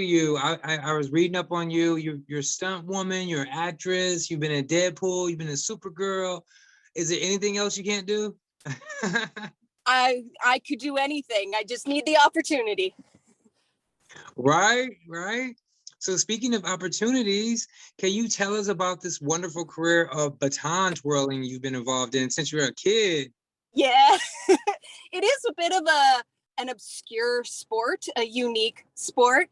you. I was reading up on you. You're a stunt woman. You're an actress. You've been in Deadpool. You've been in Supergirl. Is there anything else you can't do? I could do anything. I just need the opportunity. Right, right. So speaking of opportunities, can you tell us about this wonderful career of baton twirling you've been involved in since you were a kid? Yeah, it is a bit of an obscure sport, a unique sport.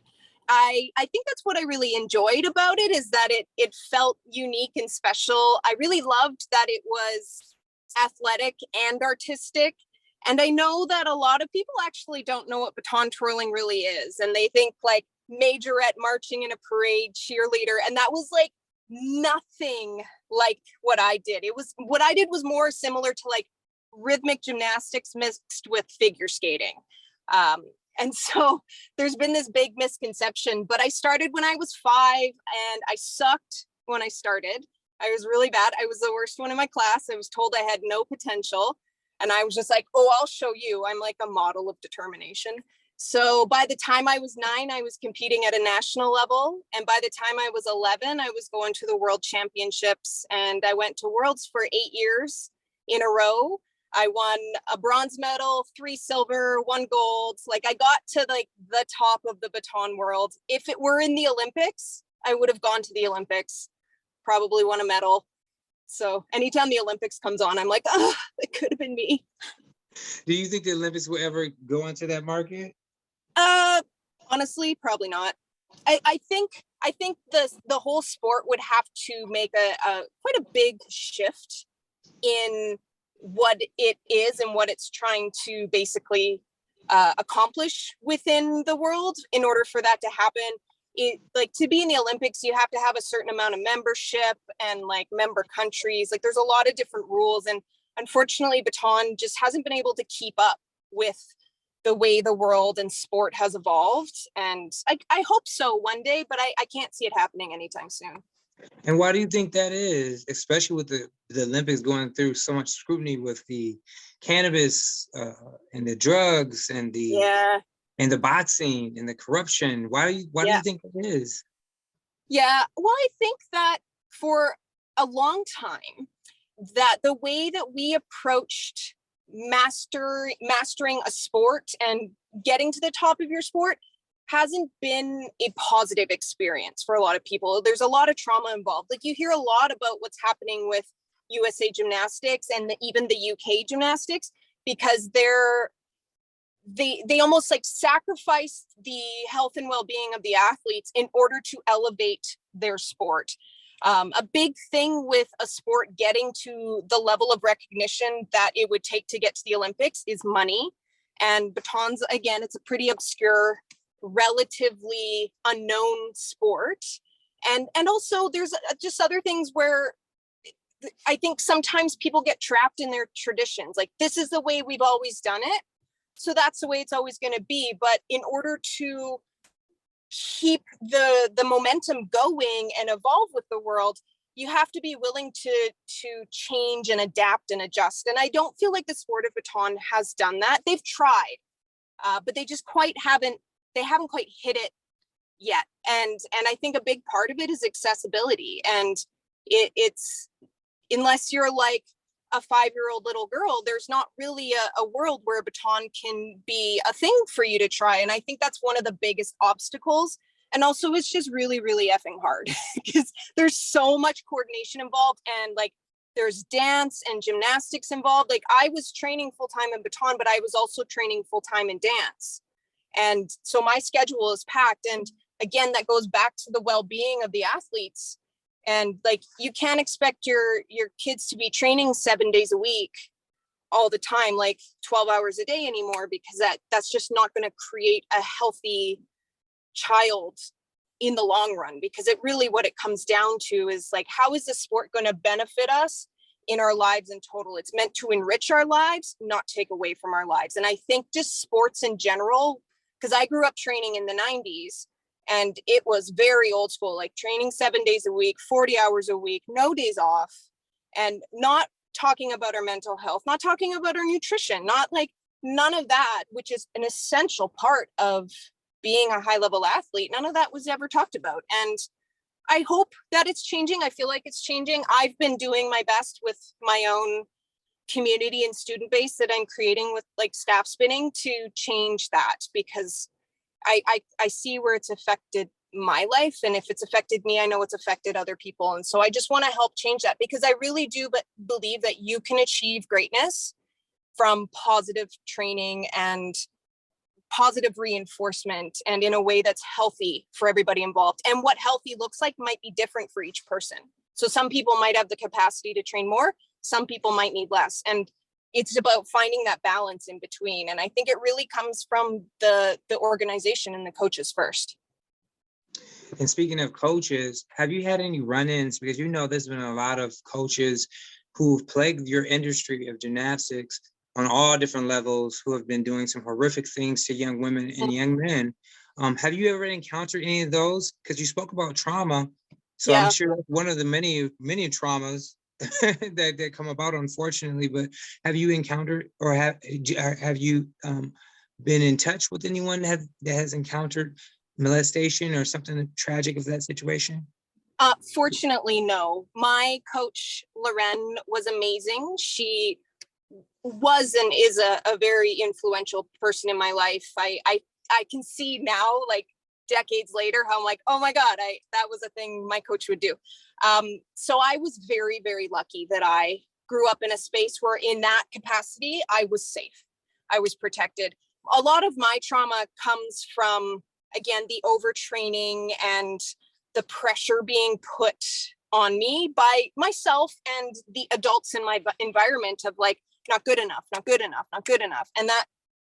I think that's what I really enjoyed about it, is that it felt unique and special. I really loved that it was athletic and artistic. And I know that a lot of people actually don't know what baton twirling really is. And they think like majorette marching in a parade, cheerleader. And that was like nothing like what I did. What I did was more similar to like rhythmic gymnastics mixed with figure skating. And so there's been this big misconception, but I started when I was 5 and I sucked when I started. I was really bad. I was the worst one in my class. I was told I had no potential. And I was just like, oh, I'll show you. I'm like a model of determination. So by the time I was 9, I was competing at a national level. And by the time I was 11, I was going to the world championships. And I went to worlds for 8 years in a row. I won a bronze medal, 3 silver, 1 gold. Like I got to like the top of the baton world. If it were in the Olympics, I would have gone to the Olympics, probably won a medal. So anytime the Olympics comes on, I'm like, oh, it could have been me. Do you think the Olympics will ever go into that market? Honestly, probably not. I think the whole sport would have to make a quite a big shift in what it is and what it's trying to basically accomplish within the world in order for that to happen. Like to be in the Olympics, you have to have a certain amount of membership and like member countries. Like there's a lot of different rules, and unfortunately baton just hasn't been able to keep up with the way the world and sport has evolved. And I hope so one day, but I can't see it happening anytime soon. And why do you think that is, especially with the Olympics going through so much scrutiny with the cannabis and the drugs and the boxing and the corruption? Why do you think it is? Yeah, well, I think that for a long time, that the way that we approached mastering a sport and getting to the top of your sport hasn't been a positive experience for a lot of people. There's a lot of trauma involved. Like you hear a lot about what's happening with USA gymnastics and even the UK gymnastics, because they almost like sacrifice the health and well-being of the athletes in order to elevate their sport. A big thing with a sport getting to the level of recognition that it would take to get to the Olympics is money. And batons, again, it's a pretty obscure, relatively unknown sport. And also there's just other things where I think sometimes people get trapped in their traditions. Like this is the way we've always done it, so that's the way it's always going to be. But in order to keep the momentum going and evolve with the world, you have to be willing to change and adapt and adjust. And I don't feel like the sport of baton has done that. They've tried, but they just haven't quite hit it yet. And I think a big part of it is accessibility. And it's unless you're like a 5-year-old little girl, there's not really a world where a baton can be a thing for you to try. And I think that's one of the biggest obstacles. And also it's just really, really effing hard because there's so much coordination involved, and like there's dance and gymnastics involved. Like I was training full-time in baton, but I was also training full-time in dance. And so my schedule is packed. And again, that goes back to the well-being of the athletes. And like you can't expect your kids to be training 7 days a week all the time, like 12 hours a day anymore, because that's just not going to create a healthy child in the long run. Because it really, what it comes down to is like, how is the sport going to benefit us in our lives in total? It's meant to enrich our lives, not take away from our lives. And I think just sports in general, because I grew up training in the 90s, and it was very old school, like training 7 days a week, 40 hours a week, no days off, and not talking about our mental health, not talking about our nutrition, not like none of that, which is an essential part of being a high level athlete, none of that was ever talked about. And I hope that it's changing. I feel like it's changing. I've been doing my best with my own community and student base that I'm creating with like staff spinning to change that, because I see where it's affected my life. And if it's affected me, I know it's affected other people. And so I just want to help change that, because I really do believe that you can achieve greatness from positive training and positive reinforcement, and in a way that's healthy for everybody involved. And what healthy looks like might be different for each person. So some people might have the capacity to train more, some people might need less. And it's about finding that balance in between. And I think it really comes from the organization and the coaches first. And speaking of coaches, have you had any run-ins? Because you know there's been a lot of coaches who've plagued your industry of gymnastics on all different levels, who have been doing some horrific things to young women and young men. Have you ever encountered any of those? Because you spoke about trauma. So yeah. I'm sure one of the many traumas that come about, unfortunately, but have you encountered, or have you been in touch with anyone that has encountered molestation or something tragic of that situation? Fortunately, no. My coach, Loren, was amazing. She was and is a very influential person in my life. I can see now, like decades later, how I'm like, oh my God, that was a thing my coach would do. So I was very, very lucky that I grew up in a space where in that capacity, I was safe. I was protected. A lot of my trauma comes from, again, the overtraining and the pressure being put on me by myself and the adults in my environment of like, not good enough, not good enough, not good enough. And that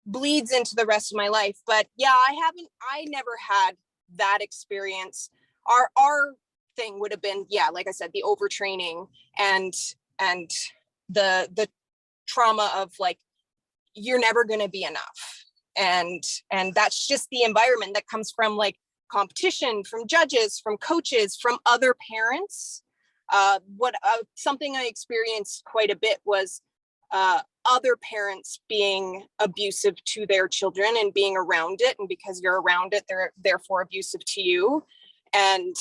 bleeds into the rest of my life. But yeah, I never had that experience. Our thing would have been, yeah, like I said, the overtraining and the trauma of like, you're never going to be enough. And that's just the environment that comes from like competition, from judges, from coaches, from other parents. Something I experienced quite a bit was other parents being abusive to their children and being around it. And because you're around it, they're therefore abusive to you, and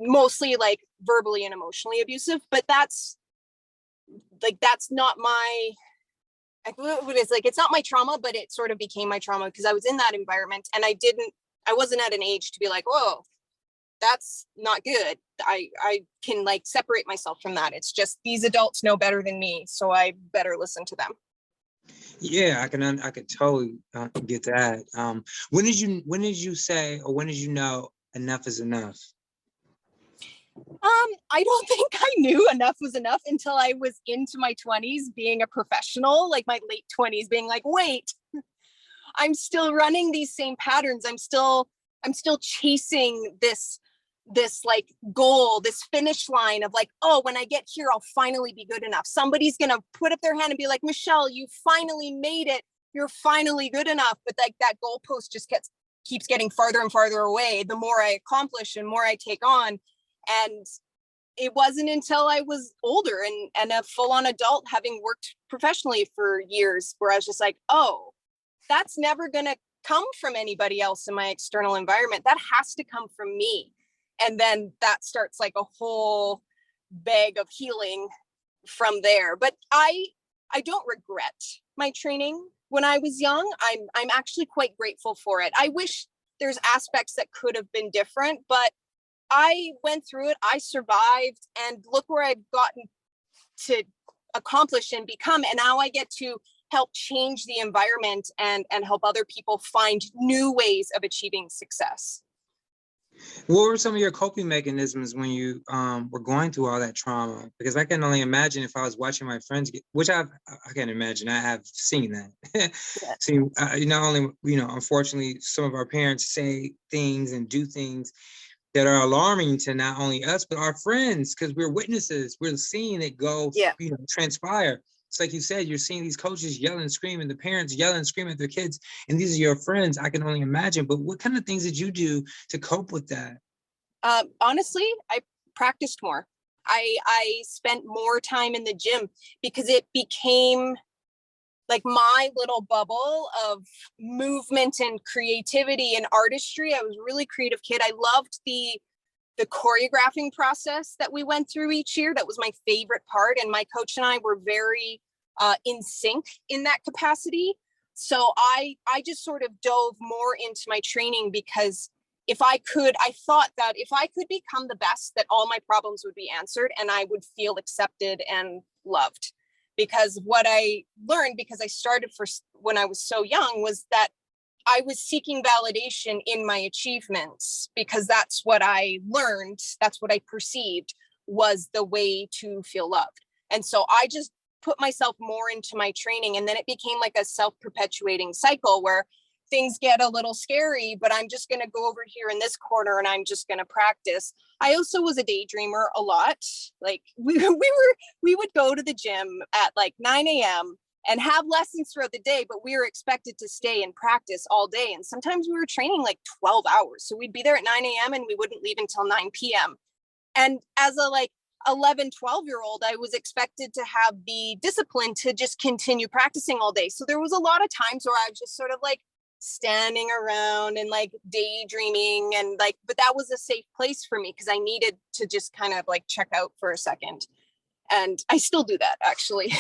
mostly like verbally and emotionally abusive. But that's not my, it's not my trauma, but it sort of became my trauma because I was in that environment and I wasn't at an age to be like, whoa, that's not good. I can like separate myself from that. It's just these adults know better than me, so I better listen to them. Yeah, I could totally get that. When did you say, or when did you know enough is enough? I don't think I knew enough was enough until I was into my 20s being a professional, like my late 20s being like, wait, I'm still running these same patterns. I'm still chasing this like goal, this finish line of like, oh, when I get here, I'll finally be good enough. Somebody's going to put up their hand and be like, Michelle, you finally made it. You're finally good enough. But like that goalpost just keeps getting farther and farther away. The more I accomplish and more I take on. And it wasn't until I was older and a full-on adult, having worked professionally for years, where I was just like, oh, that's never going to come from anybody else in my external environment. That has to come from me. And then that starts like a whole bag of healing from there. But I don't regret my training when I was young. I'm actually quite grateful for it. I wish there's aspects that could have been different, but I went through it, I survived, and look where I've gotten to accomplish and become. And now I get to help change the environment and help other people find new ways of achieving success. What were some of your coping mechanisms when you were going through all that trauma? Because I can only imagine if I was watching my friends get, which I can imagine, I have seen that. Yeah. So not only, unfortunately, some of our parents say things and do things that are alarming to not only us, but our friends, because we're witnesses. We're seeing it go, transpire. It's like you said, you're seeing these coaches yell and scream and the parents yell and scream at their kids. And these are your friends. I can only imagine. But what kind of things did you do to cope with that? Honestly, I practiced more. I spent more time in the gym because it became like my little bubble of movement and creativity and artistry. I was a really creative kid. I loved the choreographing process that we went through each year. That was my favorite part. And my coach and I were very in sync in that capacity. So I just sort of dove more into my training because I thought that if I could become the best, that all my problems would be answered and I would feel accepted and loved. Because what I learned, because I started when I was so young, was that I was seeking validation in my achievements because that's what I learned. That's what I perceived was the way to feel loved. And so I just put myself more into my training. And then it became like a self-perpetuating cycle where things get a little scary, but I'm just going to go over here in this corner and I'm just going to practice. I also was a daydreamer a lot. Like we would go to the gym at like 9 a.m. and have lessons throughout the day, but we were expected to stay and practice all day. And sometimes we were training like 12 hours. So we'd be there at 9 a.m. and we wouldn't leave until 9 p.m. And as a like 11, 12-year-old, I was expected to have the discipline to just continue practicing all day. So there was a lot of times where I was just sort of like standing around and like daydreaming and like, but that was a safe place for me because I needed to just kind of like check out for a second. And I still do that actually.